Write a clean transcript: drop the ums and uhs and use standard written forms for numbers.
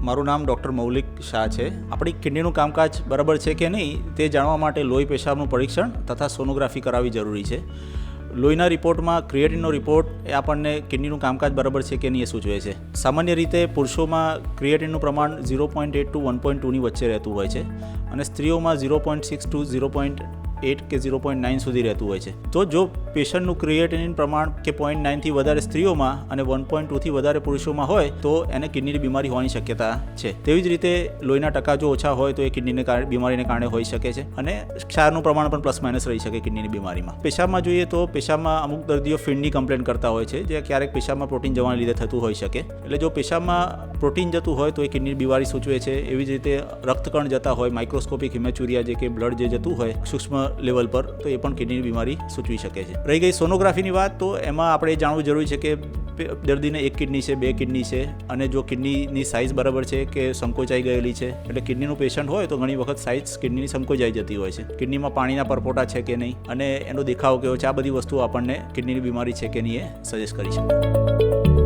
મારું નામ ડૉક્ટર મૌલિક શાહ છે. આપણી કિડનીનું કામકાજ બરાબર છે કે નહીં તે જાણવા માટે લોહી પેશાબનું પરીક્ષણ તથા સોનોગ્રાફી કરાવવી જરૂરી છે. લોહીના રિપોર્ટમાં ક્રિએટિનનો રિપોર્ટ એ આપણને કિડનીનું કામકાજ બરાબર છે કે નહીં એ સૂચવે છે. સામાન્ય રીતે પુરુષોમાં ક્રિએટિનનું પ્રમાણ 0.8 to 1.2ની વચ્ચે રહેતું હોય છે અને સ્ત્રીઓમાં 0.6 to 0.8 કે 0.9 સુધી રહેતું હોય છે. તો જો પેશન્ટનું ક્રિએટિનિન પ્રમાણ કે 0.9થી વધારે સ્ત્રીઓમાં અને 1.2થી વધારે પુરુષોમાં હોય તો એને કિડનીની બીમારી હોવાની શક્યતા છે. તેવી જ રીતે લોહીના ટકા જો ઓછા હોય તો એ કિડનીની બીમારીને કારણે હોઈ શકે છે અને ક્ષારનું પ્રમાણ પણ પ્લસ માઇનસ રહી શકે કિડનીની બીમારીમાં. પેશાબમાં જોઈએ તો પેશાબમાં અમુક દર્દીઓ ફીણની કમ્પ્લેન કરતા હોય છે, જે ક્યારેક પેશાબમાં પ્રોટીન જવાને લીધે થતું હોઈ શકે. એટલે જો પેશાબમાં પ્રોટીન જતું હોય તો એ કિડનીની બીમારી સૂચવે છે. એવી જ રીતે રક્તકણ જતા હોય, માઇક્રોસ્કોપિક હિમેચ્યુરિયા જે કે બ્લડ જે જતું હોય સૂક્ષ્મ લેવલ પર, તો એ પણ કિડનીની બીમારી સૂચવી શકે છે. રહી ગઈ સોનોગ્રાફીની વાત, તો એમાં આપણે જાણવું જરૂરી છે કે દર્દીને એક કિડની છે, બે કિડની છે, અને જો કિડનીની સાઇઝ બરાબર છે કે સંકોચાઈ ગયેલી છે. એટલે કિડનીનું પેશન્ટ હોય તો ઘણી વખત સાઇઝ કિડનીની સંકોચાઈ જતી હોય છે. કિડનીમાં પાણીના પરપોટા છે કે નહીં અને એનો દેખાવ કેવો છે, આ બધી વસ્તુઓ આપણને કિડનીની બીમારી છે કે નહીં એ સજેસ્ટ કરી શકે.